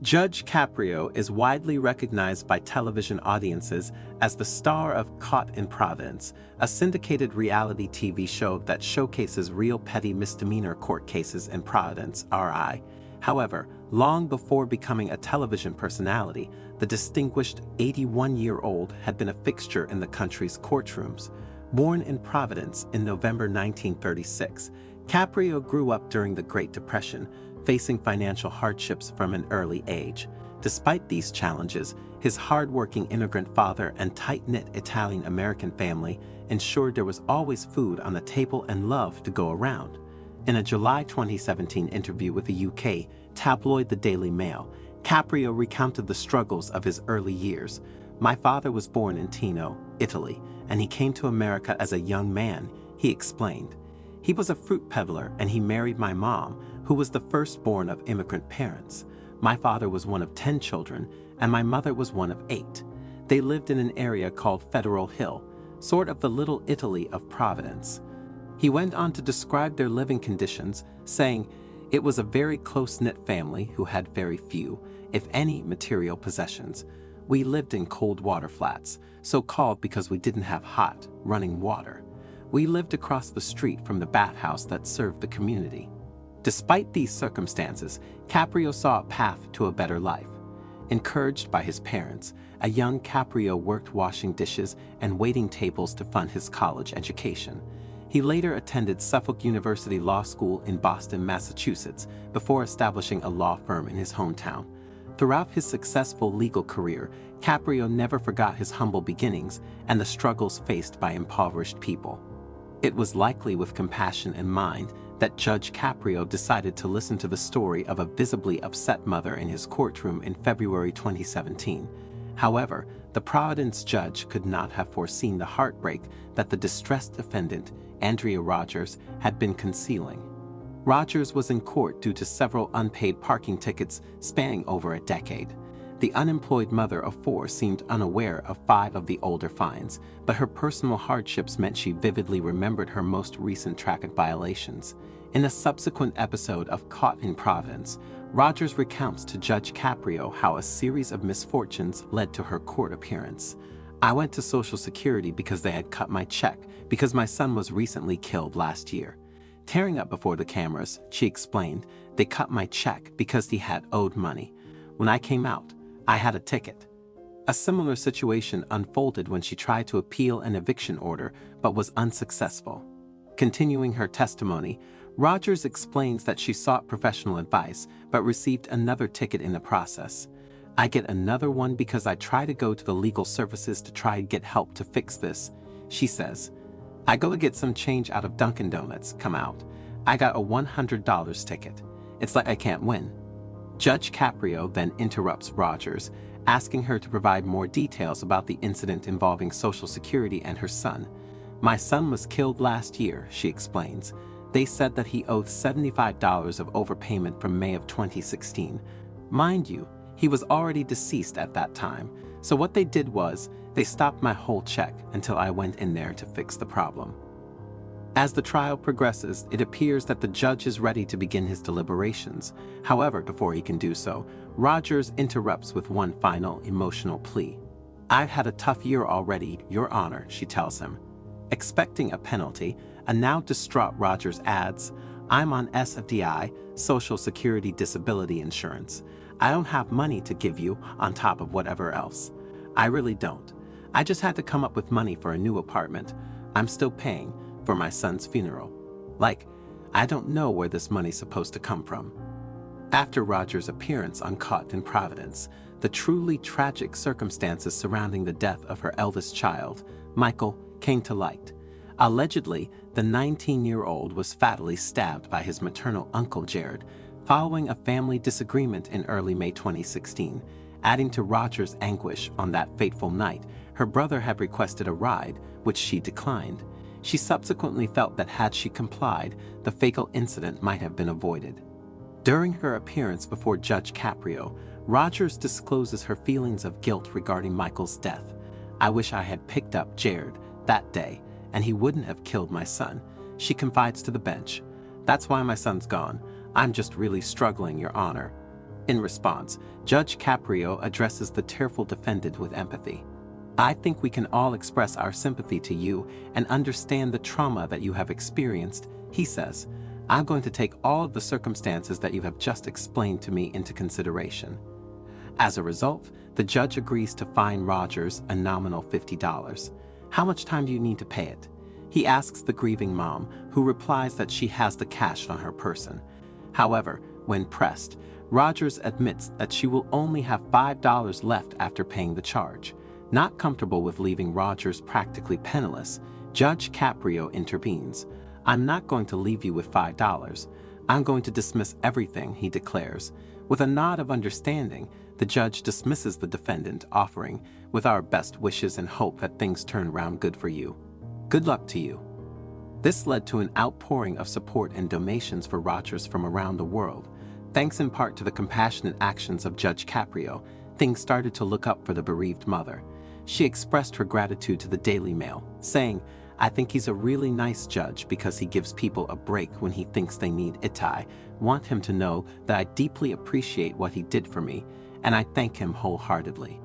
Judge Caprio is widely recognized by television audiences as the star of Caught in Providence, a syndicated reality TV show that showcases real petty misdemeanor court cases in Providence, RI. However, long before becoming a television personality, the distinguished 81-year-old had been a fixture in the country's courtrooms. Born in Providence in November 1936, Caprio grew up during the Great Depression, facing financial hardships from an early age. Despite these challenges, his hard-working immigrant father and tight-knit Italian-American family ensured there was always food on the table and love to go around. In a July 2017 interview with the UK tabloid The Daily Mail, Caprio recounted the struggles of his early years. "My father was born in Tino, Italy, and he came to America as a young man," he explained. "He was a fruit peddler and he married my mom, who was the firstborn of immigrant parents. My father was one of 10 children, and my mother was one of 8. They lived in an area called Federal Hill, sort of the Little Italy of Providence." He went on to describe their living conditions, saying, "It was a very close-knit family who had very few, if any, material possessions. We lived in cold water flats, so called because we didn't have hot, running water. We lived across the street from the bathhouse that served the community." Despite these circumstances, Caprio saw a path to a better life. Encouraged by his parents, a young Caprio worked washing dishes and waiting tables to fund his college education. He later attended Suffolk University Law School in Boston, Massachusetts, before establishing a law firm in his hometown. Throughout his successful legal career, Caprio never forgot his humble beginnings and the struggles faced by impoverished people. It was likely with compassion in mind that Judge Caprio decided to listen to the story of a visibly upset mother in his courtroom in February 2017. However, the Providence judge could not have foreseen the heartbreak that the distressed defendant, Andrea Rogers, had been concealing. Rogers was in court due to several unpaid parking tickets spanning over a decade. The unemployed mother of 4 seemed unaware of 5 of the older fines, but her personal hardships meant she vividly remembered her most recent traffic violations. In a subsequent episode of Caught in Providence, Rogers recounts to Judge Caprio how a series of misfortunes led to her court appearance. "I went to Social Security because they had cut my check because my son was recently killed last year." Tearing up before the cameras, she explained, "They cut my check because he had owed money. When I came out, I had a ticket." A similar situation unfolded when she tried to appeal an eviction order but was unsuccessful. Continuing her testimony, Rogers explains that she sought professional advice but received another ticket in the process. "I get another one because I try to go to the legal services to try and get help to fix this," she says. "I go to get some change out of Dunkin' Donuts, come out. I got a $100 ticket. It's like I can't win." Judge Caprio then interrupts Rogers, asking her to provide more details about the incident involving Social Security and her son. "My son was killed last year," she explains. "They said that he owed $75 of overpayment from May of 2016. Mind you, he was already deceased at that time, so what they did was, they stopped my whole check until I went in there to fix the problem." As the trial progresses, it appears that the judge is ready to begin his deliberations. However, before he can do so, Rogers interrupts with one final emotional plea. "I've had a tough year already, Your Honor," she tells him. Expecting a penalty, a now distraught Rogers adds, "I'm on SFDI, Social Security Disability Insurance. I don't have money to give you on top of whatever else. I really don't. I just had to come up with money for a new apartment. I'm still paying for my son's funeral. Like, I don't know where this money's supposed to come from." After Rogers' appearance on Caught in Providence, the truly tragic circumstances surrounding the death of her eldest child, Michael, came to light. Allegedly, the 19-year-old was fatally stabbed by his maternal uncle Jared, following a family disagreement in early May 2016. Adding to Rogers' anguish on that fateful night, her brother had requested a ride, which she declined. She subsequently felt that had she complied, the fatal incident might have been avoided. During her appearance before Judge Caprio, Rogers discloses her feelings of guilt regarding Michael's death. "I wish I had picked up Jared that day, and he wouldn't have killed my son," she confides to the bench. "That's why my son's gone. I'm just really struggling, Your Honor." In response, Judge Caprio addresses the tearful defendant with empathy. "I think we can all express our sympathy to you and understand the trauma that you have experienced," he says. "I'm going to take all of the circumstances that you have just explained to me into consideration." As a result, the judge agrees to fine Rogers a nominal $50. "How much time do you need to pay it?" he asks the grieving mom, who replies that she has the cash on her person. However, when pressed, Rogers admits that she will only have $5 left after paying the charge. Not comfortable with leaving Rogers practically penniless, Judge Caprio intervenes. "I'm not going to leave you with $5. I'm going to dismiss everything," he declares. With a nod of understanding, the judge dismisses the defendant, offering, "With our best wishes and hope that things turn around good for you. Good luck to you." This led to an outpouring of support and donations for Rogers from around the world. Thanks in part to the compassionate actions of Judge Caprio, things started to look up for the bereaved mother. She expressed her gratitude to the Daily Mail, saying, "I think he's a really nice judge because he gives people a break when he thinks they need it. I want him to know that I deeply appreciate what he did for me, and I thank him wholeheartedly."